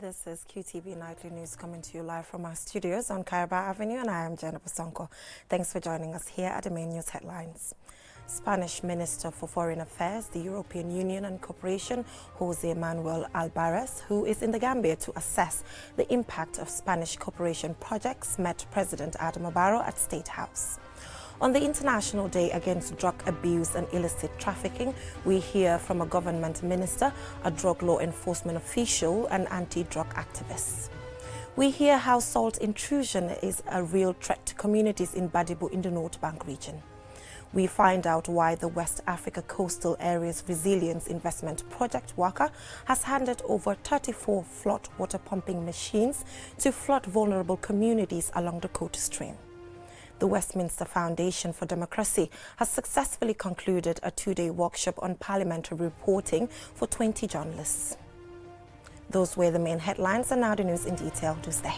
This is QTV Nightly News coming to you live from our studios on Kaiba Avenue, and I am Jenna Bosonko. Thanks for joining us here at the main news headlines. Spanish Minister for Foreign Affairs, the European Union and Cooperation, Jose Manuel Alvarez, who is in the Gambia to assess the impact of Spanish cooperation projects, met President Adama Barrow at State House. On the International Day Against Drug Abuse and Illicit Trafficking, we hear from a government minister, a drug law enforcement official, and anti-drug activists. We hear how salt intrusion is a real threat to communities in Badibu in the North Bank region. We find out why the West Africa Coastal Areas Resilience Investment Project, WACA, has handed over 34 flood water pumping machines to flood vulnerable communities along the Coast Stream. The Westminster Foundation for Democracy has successfully concluded a two-day workshop on parliamentary reporting for 20 journalists. Those were the main headlines, and now the news in detail. Do stay.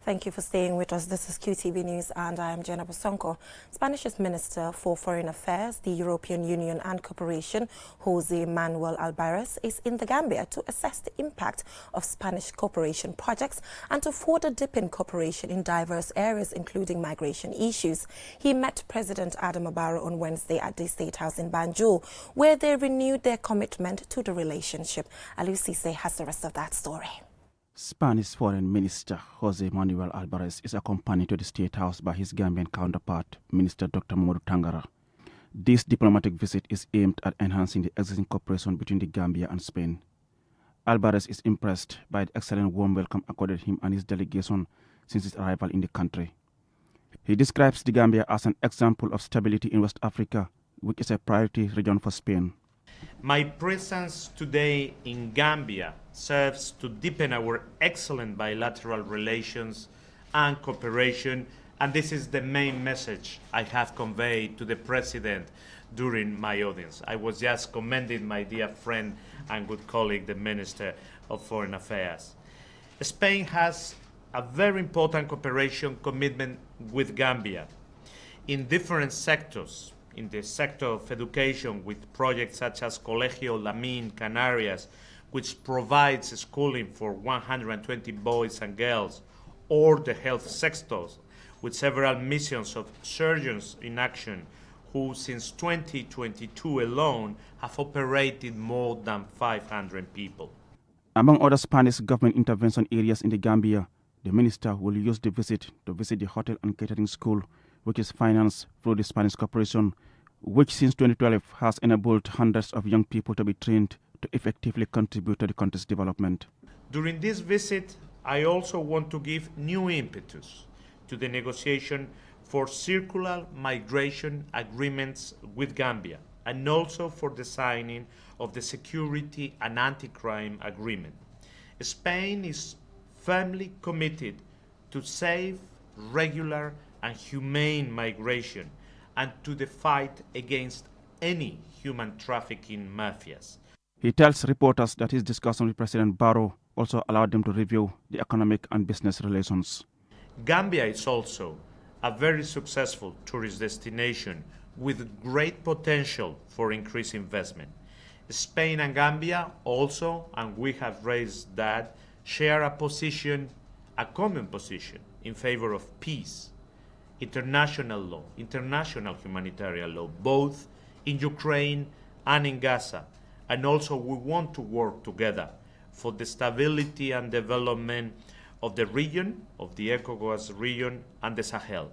Thank you for staying with us. This is QTV News and I am Jenna Bosonko. Spanish Minister for Foreign Affairs, the European Union and Cooperation, Jose Manuel Alvarez, is in the Gambia to assess the impact of Spanish cooperation projects and to further deepen cooperation in diverse areas, including migration issues. He met President Adama Barrow on Wednesday at the State House in Banjul, where they renewed their commitment to the relationship. Aliu Cisse has the rest of that story. Spanish Foreign Minister Jose Manuel Alvarez is accompanied to the State House by his Gambian counterpart, Minister Dr. Modu Tangara. This diplomatic visit is aimed at enhancing the existing cooperation between the Gambia and Spain. Alvarez is impressed by the excellent warm welcome accorded him and his delegation since his arrival in the country. He describes the Gambia as an example of stability in West Africa, which is a priority region for Spain. My presence today in Gambia serves to deepen our excellent bilateral relations and cooperation, and this is the main message I have conveyed to the President during my audience. I was just commending my dear friend and good colleague, the Minister of Foreign Affairs. Spain has a very important cooperation commitment with Gambia in different sectors. In the sector of education with projects such as Colegio Lamin Canarias, which provides schooling for 120 boys and girls, or the health sectors with several missions of surgeons in action who since 2022 alone have operated more than 500 people. Among other Spanish government intervention areas in the Gambia, the minister will use the visit to visit the hotel and catering school, which is financed through the Spanish Corporation, which since 2012 has enabled hundreds of young people to be trained to effectively contribute to the country's development. During this visit, I also want to give new impetus to the negotiation for circular migration agreements with Gambia, and also for the signing of the security and anti-crime agreement. Spain is firmly committed to safe, regular, and humane migration, and to the fight against any human trafficking mafias. He tells reporters that his discussion with President Barrow also allowed them to review the economic and business relations. Gambia is also a very successful tourist destination with great potential for increased investment. Spain and Gambia also, and we have raised that, share a common position in favor of peace, international law, international humanitarian law, both in Ukraine and in Gaza. And also we want to work together for the stability and development of the region, of the ECOWAS region and the Sahel.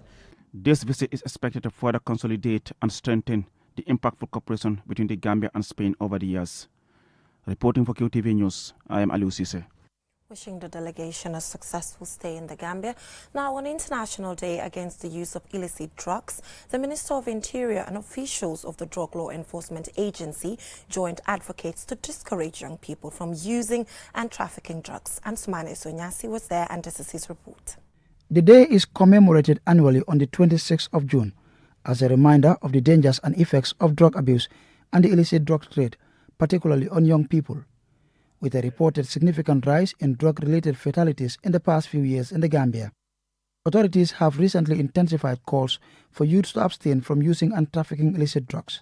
This visit is expected to further consolidate and strengthen the impactful cooperation between the Gambia and Spain over the years. Reporting for QTV News, I am Aliu Cisse. Wishing the delegation a successful stay in the Gambia. Now, on International Day Against the Use of Illicit Drugs, the Minister of Interior and officials of the Drug Law Enforcement Agency joined advocates to discourage young people from using and trafficking drugs. And Sumane Sonyasi was there, and this is his report. The day is commemorated annually on the 26th of June as a reminder of the dangers and effects of drug abuse and the illicit drug trade, particularly on young people. With a reported significant rise in drug-related fatalities in the past few years in the Gambia. Authorities have recently intensified calls for youths to abstain from using and trafficking illicit drugs.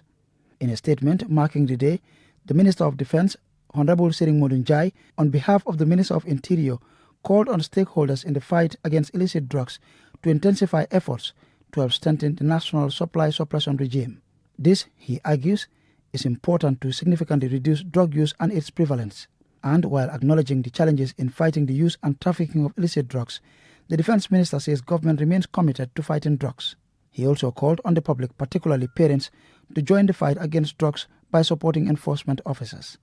In a statement marking the day, the Minister of Defense, Honorable Sering Modunjai, on behalf of the Minister of Interior, called on stakeholders in the fight against illicit drugs to intensify efforts to help strengthen the national supply suppression regime. This, he argues, is important to significantly reduce drug use and its prevalence. And while acknowledging the challenges in fighting the use and trafficking of illicit drugs, the Defense Minister says government remains committed to fighting drugs. He also called on the public, particularly parents, to join the fight against drugs by supporting enforcement officers.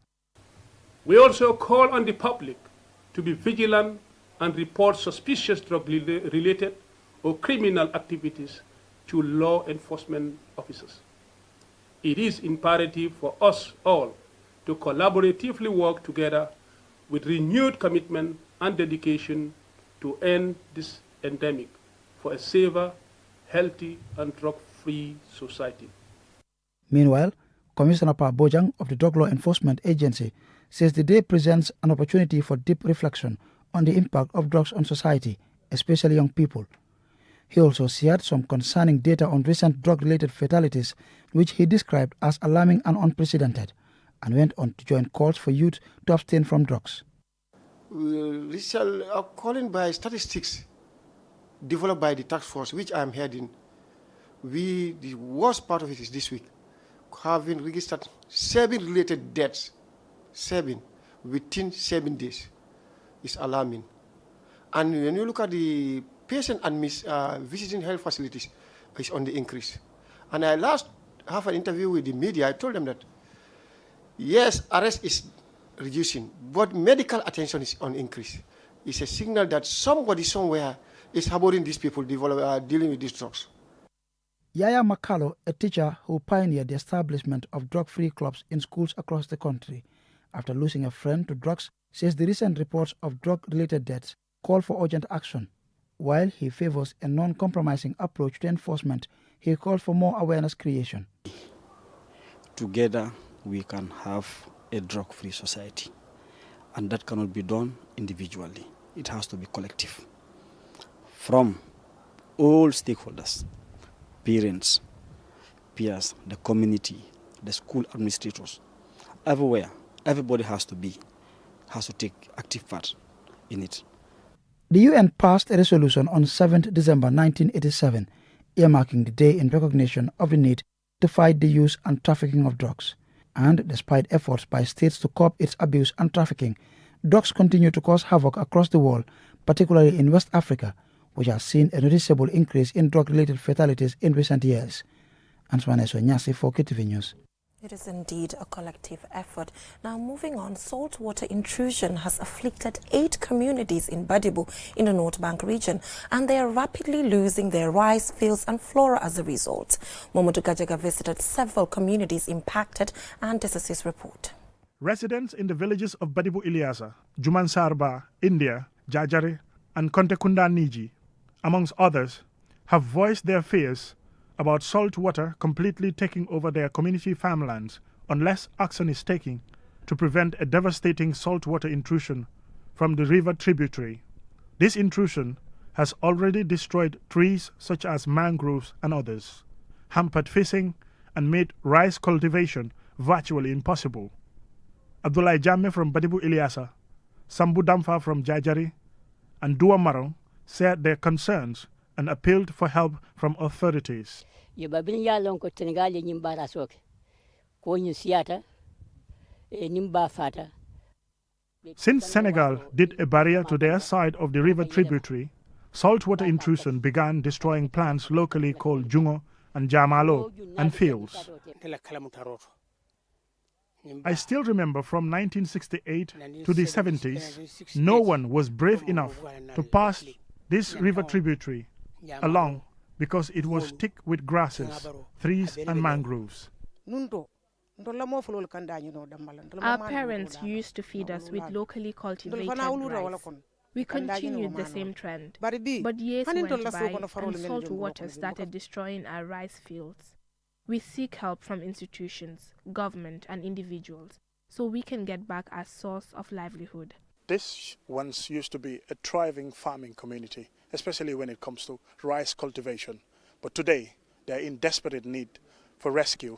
We also call on the public to be vigilant and report suspicious drug-related or criminal activities to law enforcement officers. It is imperative for us all to collaboratively work together with renewed commitment and dedication to end this endemic for a safer, healthy and drug-free society. Meanwhile, Commissioner Pa Bojang of the Drug Law Enforcement Agency says the day presents an opportunity for deep reflection on the impact of drugs on society, especially young people. He also shared some concerning data on recent drug-related fatalities, which he described as alarming and unprecedented, and went on to join calls for youth to abstain from drugs. According by statistics developed by the task force, which I am heading, the worst part of it is this week, having registered 7 related deaths, 7 within 7 days, is alarming. And when you look at the patient visiting health facilities, is on the increase. And I last have an interview with the media. I told them that yes, arrest is reducing, but medical attention is on increase. It's a signal that somebody somewhere is harboring these people dealing with these drugs. Yaya Makalo, a teacher who pioneered the establishment of drug-free clubs in schools across the country, after losing a friend to drugs, says the recent reports of drug-related deaths call for urgent action. While he favors a non-compromising approach to enforcement, he calls for more awareness creation. Together, we can have a drug-free society, and that cannot be done individually. It has to be collective. From all stakeholders, parents, peers, the community, the school administrators, everywhere, everybody has to take active part in it. The UN passed a resolution on 7th December 1987, earmarking the day in recognition of the need to fight the use and trafficking of drugs. And despite efforts by states to curb its abuse and trafficking, drugs continue to cause havoc across the world, particularly in West Africa, which has seen a noticeable increase in drug-related fatalities in recent years. Antoine Nyasi for KTV News. It is indeed a collective effort. Now, moving on, saltwater intrusion has afflicted 8 communities in Badibu in the North Bank region, and they are rapidly losing their rice fields and flora as a result. Momodu Gajaga visited several communities impacted, and this is his report. Residents in the villages of Badibu Ilyasa, Jumansarba, India, Jajari, and Kontekunda Niji, amongst others, have voiced their fears about saltwater completely taking over their community farmlands unless action is taken to prevent a devastating saltwater intrusion from the river tributary. This intrusion has already destroyed trees such as mangroves and others, hampered fishing, and made rice cultivation virtually impossible. Abdullah Jammeh from Badibu Ilyasa, Sambu Damfa from Jajari, and Dua Marong shared their concerns and appealed for help from authorities. Since Senegal did a barrier to their side of the river tributary, saltwater intrusion began destroying plants locally called jungo and jamalo and fields. I still remember from 1968 to the 70s, no one was brave enough to pass this river tributary along because it was thick with grasses, trees and mangroves. Our parents used to feed us with locally cultivated rice. We continued the same trend, but years went by and salt water started destroying our rice fields. We seek help from institutions, government and individuals so we can get back our source of livelihood. This once used to be a thriving farming community, especially when it comes to rice cultivation. But today, they are in desperate need for rescue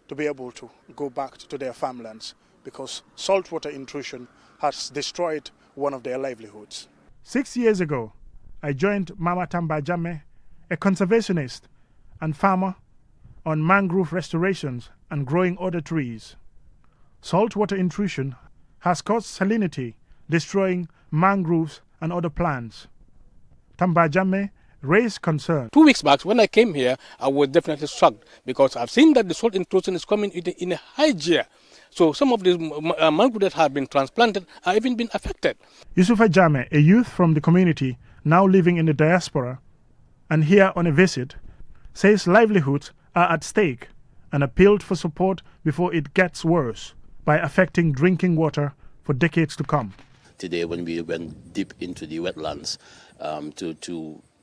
to be able to go back to their farmlands because saltwater intrusion has destroyed one of their livelihoods. 6 years ago, I joined Mama Tamba Jame, a conservationist and farmer, on mangrove restorations and growing other trees. Saltwater intrusion has caused salinity, destroying mangroves and other plants. Tamba Jame raised concern. 2 weeks back, when I came here, I was definitely shocked because I've seen that the salt intrusion is coming in a high gear. So some of these mangroves that have been transplanted have even been affected. Yusufa Jame, a youth from the community now living in the diaspora and here on a visit, says livelihoods are at stake and appealed for support before it gets worse by affecting drinking water for decades to come. Today, when we went deep into the wetlands,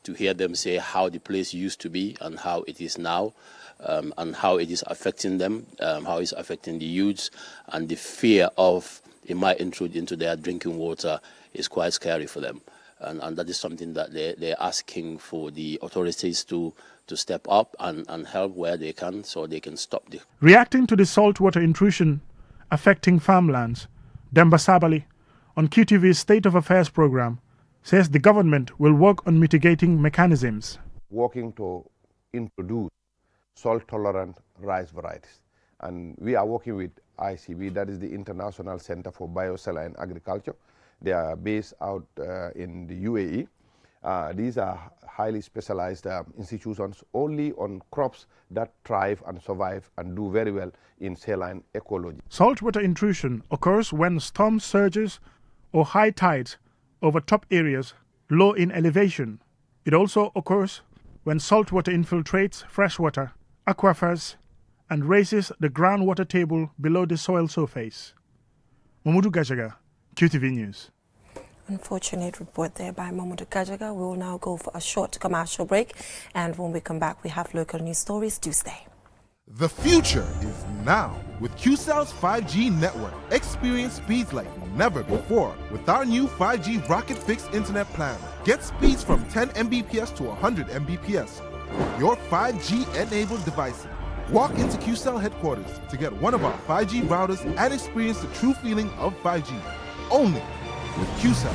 to hear them say how the place used to be and how it is now, and how it is affecting them, how it's affecting the youths, and the fear of it might intrude into their drinking water is quite scary for them. And that is something that they're asking for the authorities to step up and help where they can so they can stop this. Reacting to the saltwater intrusion affecting farmlands, Demba Sabali, on QTV's State of Affairs program, says the government will work on mitigating mechanisms. Working to introduce salt-tolerant rice varieties. And we are working with ICB, that is the International Center for Biosaline Agriculture. They are based out in the UAE. These are highly specialized institutions only on crops that thrive and survive and do very well in saline ecology. Saltwater intrusion occurs when storm surges or high tides overtop areas low in elevation. It also occurs when saltwater infiltrates freshwater aquifers and raises the groundwater table below the soil surface. Mamudu Gajaga, QTV News. Unfortunate report there by Mamudu Gajaga. We will now go for a short commercial break, and when we come back, we have local news stories. Do stay. The future is now with QCell's 5G network. Experience speeds like never before with our new 5G Rocket Fixed Internet plan. Get speeds from 10 Mbps to 100 Mbps. Your 5G-enabled devices. Walk into QCell headquarters to get one of our 5G routers and experience the true feeling of 5G. Only with QCell.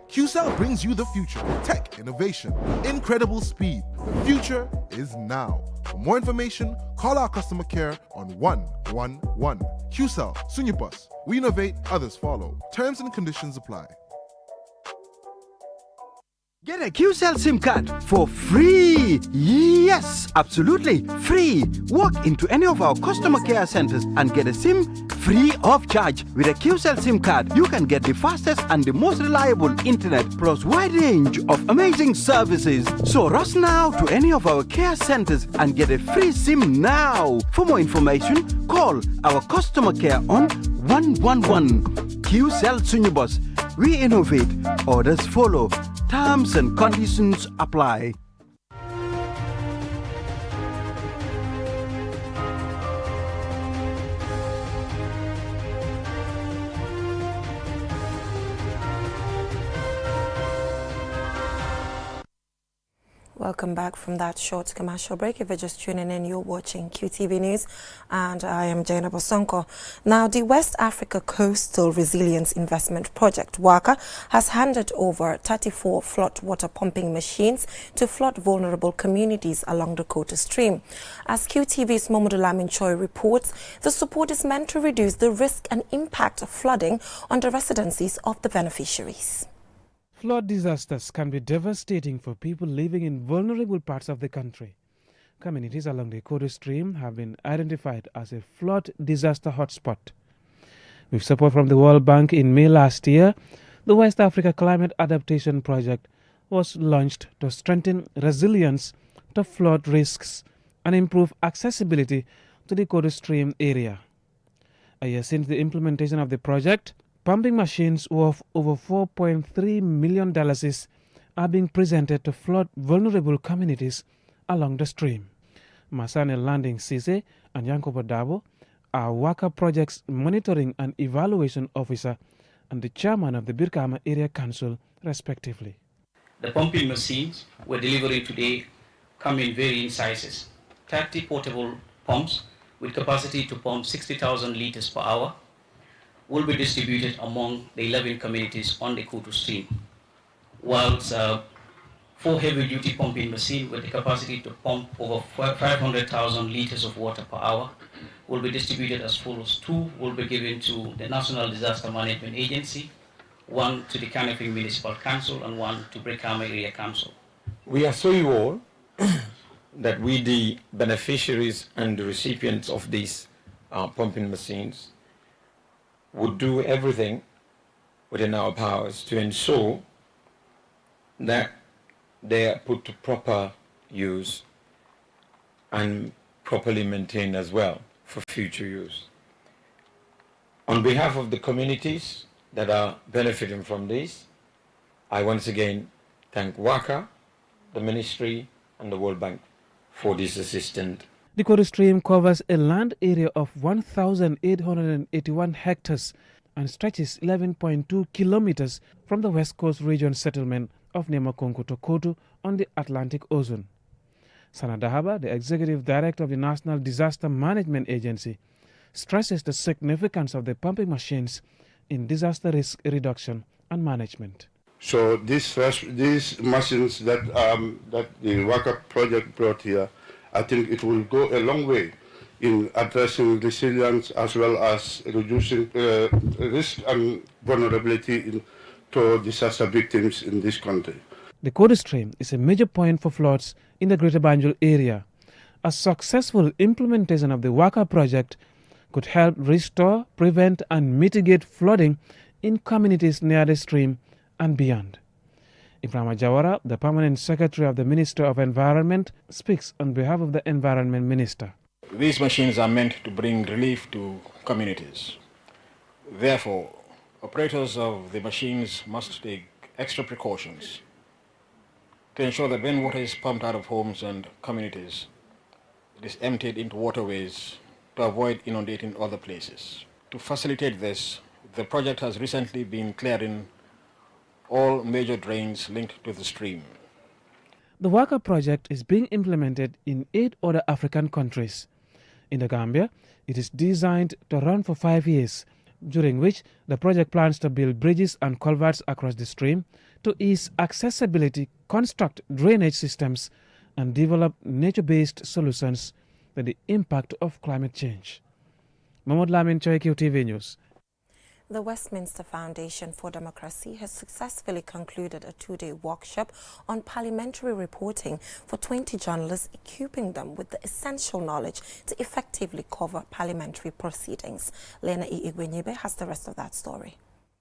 QCell brings you the future. Tech, innovation, incredible speed. The future is now. For more information, call our customer care on 111. QCell, Sunyabus. We innovate, others follow. Terms and conditions apply. Get a QCell SIM card for free. Yes, absolutely free. Walk into any of our customer care centers and get a SIM free of charge. With a QCell SIM card, you can get the fastest and the most reliable internet plus wide range of amazing services. So rush now to any of our care centers and get a free SIM now. For more information, call our customer care on 111. QCell Sunyabus. We innovate, others follow. Terms and conditions apply. Welcome back from that short commercial break. If you're just tuning in, you're watching QTV News, and I am Jaina Bosonko. Now, the West Africa Coastal Resilience Investment Project, WACA, has handed over 34 flood water pumping machines to flood vulnerable communities along the Kota stream. As QTV's Momodu Lamin Choi reports, the support is meant to reduce the risk and impact of flooding on the residencies of the beneficiaries. Flood disasters can be devastating for people living in vulnerable parts of the country. Communities along the Kota stream have been identified as a flood disaster hotspot. With support from the World Bank in May last year, the West Africa Climate Adaptation Project was launched to strengthen resilience to flood risks and improve accessibility to the Kota stream area. A year since the implementation of the project, pumping machines worth over $4.3 million are being presented to flood vulnerable communities along the stream. Masane Landing Sise and Yankobo Dabo are WACA Project's monitoring and evaluation officer and the chairman of the Birkama Area Council, respectively. The pumping machines we're delivering today come in varying sizes. 30 portable pumps with capacity to pump 60,000 liters per hour will be distributed among the 11 communities on the Kutu stream, whilst 4 heavy-duty pumping machines with the capacity to pump over 500,000 liters of water per hour will be distributed as follows. 2 will be given to the National Disaster Management Agency, 1 to the Kanifing Municipal Council, and 1 to Birkama Area Council. We assure you all that we, the beneficiaries and the recipients of these pumping machines, would do everything within our powers to ensure that they are put to proper use and properly maintained as well for future use. On behalf of the communities that are benefiting from this, I once again thank WACA, the Ministry, and the World Bank for this assistance. The Kodu stream covers a land area of 1,881 hectares and stretches 11.2 kilometers from the West Coast region settlement of Nemakonko to Kodu on the Atlantic Ocean. Sana Dahaba, the executive director of the National Disaster Management Agency, stresses the significance of the pumping machines in disaster risk reduction and management. So these machines that the WACA project brought here, I think it will go a long way in addressing resilience as well as reducing risk and vulnerability to disaster victims in this country. The Kodu stream is a major point for floods in the Greater Banjul area. A successful implementation of the WACA project could help restore, prevent and mitigate flooding in communities near the stream and beyond. Ibrahima Jawara, the Permanent Secretary of the Minister of Environment, speaks on behalf of the Environment Minister. These machines are meant to bring relief to communities. Therefore, operators of the machines must take extra precautions to ensure that when water is pumped out of homes and communities, it is emptied into waterways to avoid inundating other places. To facilitate this, the project has recently been clearing all major drains linked to the stream. The WACA project is being implemented in 8 other African countries. In the Gambia, it is designed to run for 5 years, during which the project plans to build bridges and culverts across the stream to ease accessibility, construct drainage systems, and develop nature-based solutions to the impact of climate change. Mahmoud Lamin, Choy QTV News. The Westminster Foundation for Democracy has successfully concluded a 2-day workshop on parliamentary reporting for 20 journalists, equipping them with the essential knowledge to effectively cover parliamentary proceedings. Lena Igwenyebe has the rest of that story.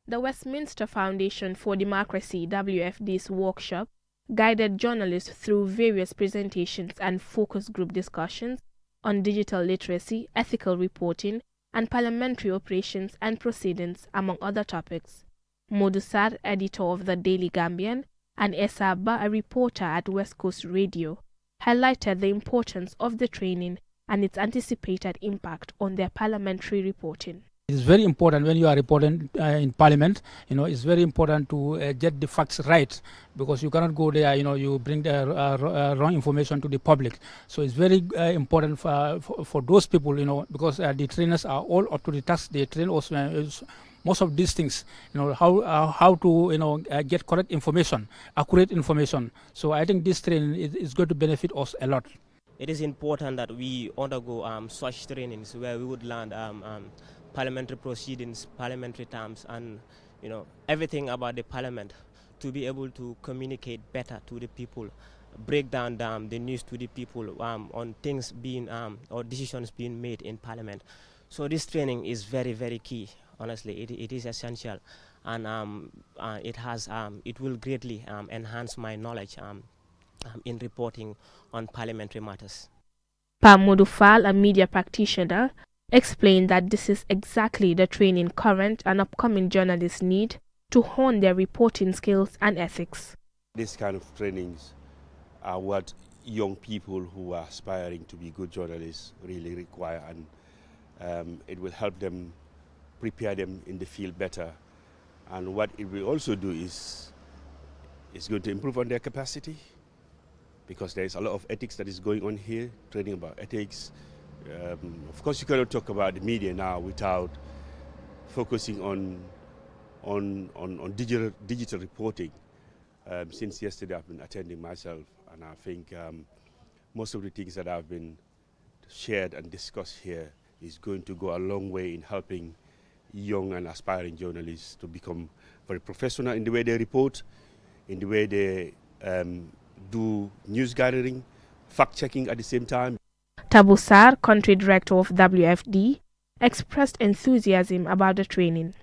The Westminster Foundation for Democracy WFD's workshop guided journalists through various presentations and focus group discussions on digital literacy, ethical reporting, and parliamentary operations and proceedings, among other topics. Modusar, editor of the Daily Gambian, and Esaba, a reporter at West Coast Radio, highlighted the importance of the training and its anticipated impact on their parliamentary reporting. It's very important when you are reporting in Parliament. It's very important to get the facts right, because you cannot go there. You bring the wrong information to the public. So it's very important for those people. Because the trainers are all up to the task. They train also most of these things. How to get correct information, accurate information. So I think this training is going to benefit us a lot. It is important that we undergo such trainings where we would learn parliamentary proceedings, parliamentary terms, and everything about the parliament, to be able to communicate better to the people, break down the news to the people on things being or decisions being made in parliament. So this training is very, very key. Honestly, it is essential, and it will greatly enhance my knowledge in reporting on parliamentary matters. Pamodu Fall, a media practitioner, explained that this is exactly the training current and upcoming journalists need to hone their reporting skills and ethics. This kind of trainings are what young people who are aspiring to be good journalists really require, and it will help them, prepare them in the field better, And what it will also do is it's going to improve on their capacity, because there is a lot of ethics that is going on here, training about ethics. Of course, you cannot talk about the media now without focusing on digital reporting. Since yesterday, I've been attending myself, and I think most of the things that have been shared and discussed here is going to go a long way in helping young and aspiring journalists to become very professional in the way they report, in the way they do news gathering, fact-checking at the same time. Tabusar, country director of WFD, expressed enthusiasm about the training.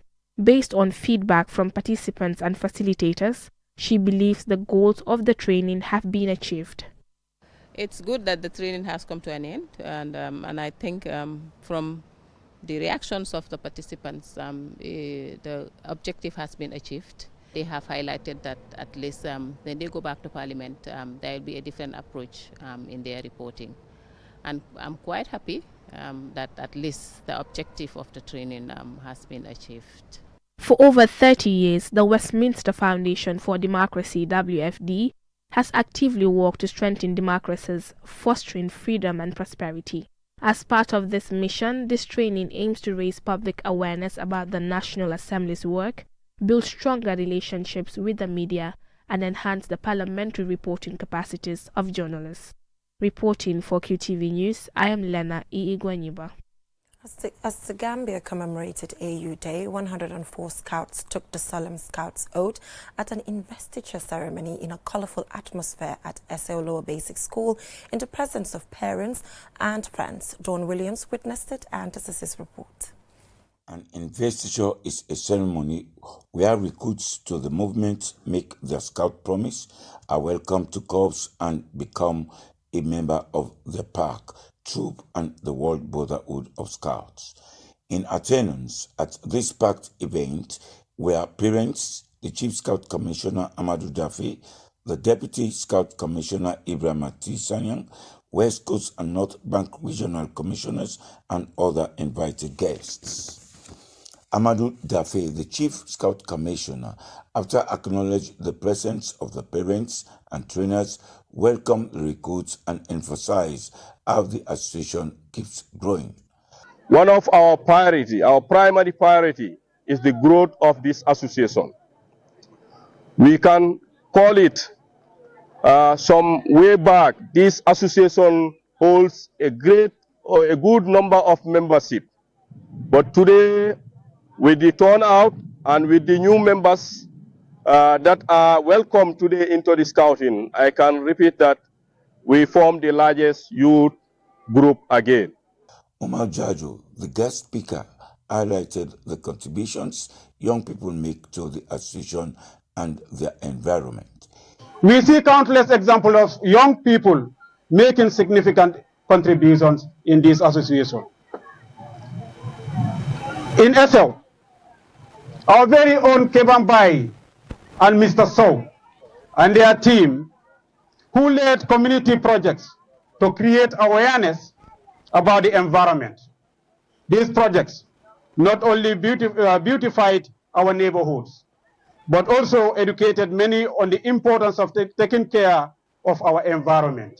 Based on feedback from participants and facilitators, she believes the goals of the training have been achieved. It's good that the training has come to an end, and I think from the reactions of the participants, the objective has been achieved. They have highlighted that at least when they go back to Parliament, there will be a different approach in their reporting. And I'm quite happy that at least the objective of the training has been achieved. For over 30 years, the Westminster Foundation for Democracy, WFD, has actively worked to strengthen democracies, fostering freedom and prosperity. As part of this mission, this training aims to raise public awareness about the National Assembly's work, build stronger relationships with the media, and enhance the parliamentary reporting capacities of journalists. Reporting for QTV News, I am Lena Igwanyiba. As the Gambia commemorated AU Day, 104 scouts took the solemn Scouts Oath at an investiture ceremony in a colorful atmosphere at SL Lower Basic School in the presence of parents and friends. Dawn Williams witnessed it, and this is his report. An investiture is a ceremony where recruits to the movement make their scout promise, are welcome to corps, and become a member of the park, troop, and the World Brotherhood of Scouts. In attendance at this packed event were parents, the Chief Scout Commissioner Amadou Daffy, the Deputy Scout Commissioner Ibrahim Sanyang, West Coast and North Bank Regional Commissioners, and other invited guests. Amadou Daffy, the Chief Scout Commissioner, after acknowledging the presence of the parents and trainers, welcomed the recruits and emphasized how the association keeps growing. One of our primary priority, is the growth of this association. We can call it some way back. This association holds a good number of membership, but today, with the turnout and with the new members that are welcome today into the scouting, I can repeat that we form the largest youth group again. Omar Jajo, the guest speaker, highlighted the contributions young people make to the association and their environment. We see countless examples of young people making significant contributions in this association. In SL, our very own Kebambai and Mr. Sow and their team, who led community projects to create awareness about the environment. These projects not only beautified our neighborhoods, but also educated many on the importance of taking care of our environment.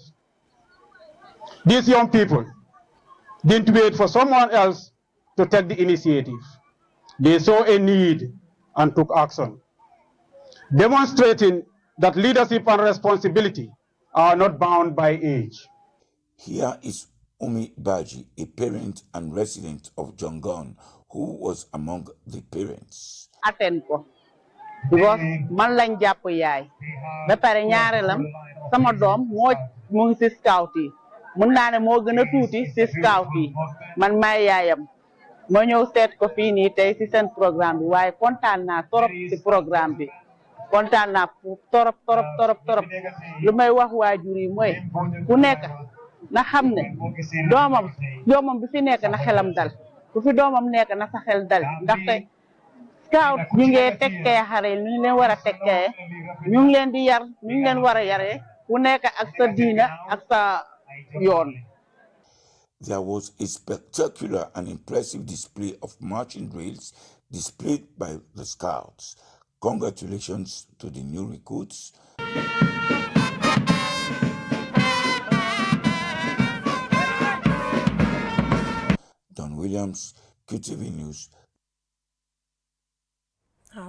These young people didn't wait for someone else to take the initiative. They saw a need and took action, demonstrating that leadership and responsibility are not bound by age. Here is Umi Baji, a parent and resident of Jongon, who was among the parents. Attend ko because man lañ japp yaay ba pare ñaarelam sama doom mo ngi ci scout yi mën naa ne moo gën a tuuti ci scout yi man maay yaayam ma ñëw seet ko fii nii tey ci seen programme bi waaye kontaan naa torop ci programme bi kontaan naa torop lu may wax waajur yi mooy ku nekk na xam ne doomam bi fi nekk na xelam dal ku fi doomam nekk na sa xel dal ndaxte scout ñu ngi tekkee xare ñu leen war a tekkee ñu ngi leen di yar ñu ngi leen war a yaree ku nekk ak sa diina ak sa yoon. There was a spectacular and impressive display of marching drills, displayed by the Scouts. Congratulations to the new recruits. Don Williams, QTV News.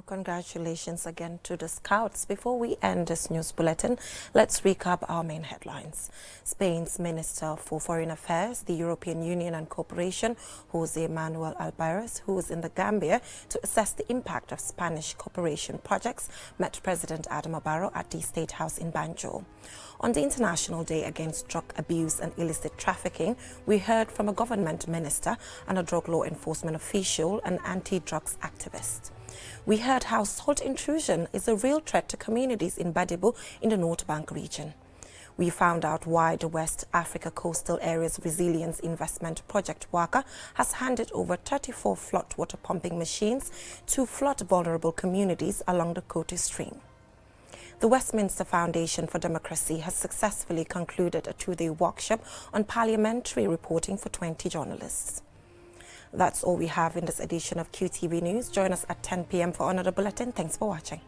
Congratulations again to the Scouts. Before we end this news bulletin, let's recap our main headlines. Spain's Minister for Foreign Affairs, the European Union and Cooperation, Jose Manuel Alvarez, who is in the Gambia to assess the impact of Spanish cooperation projects, met President Adama Barrow at the State House in Banjul. On the International Day Against Drug Abuse and Illicit Trafficking, we heard from a government minister and a drug law enforcement official and anti-drugs activist. We heard how salt intrusion is a real threat to communities in Badibu in the North Bank region. We found out why the West Africa Coastal Areas Resilience Investment Project WACA has handed over 34 floodwater pumping machines to flood-vulnerable communities along the Kotu Stream. The Westminster Foundation for Democracy has successfully concluded a two-day workshop on parliamentary reporting for 20 journalists. That's all we have in this edition of QTV News. Join us at 10 p.m. for another bulletin. Thanks for watching.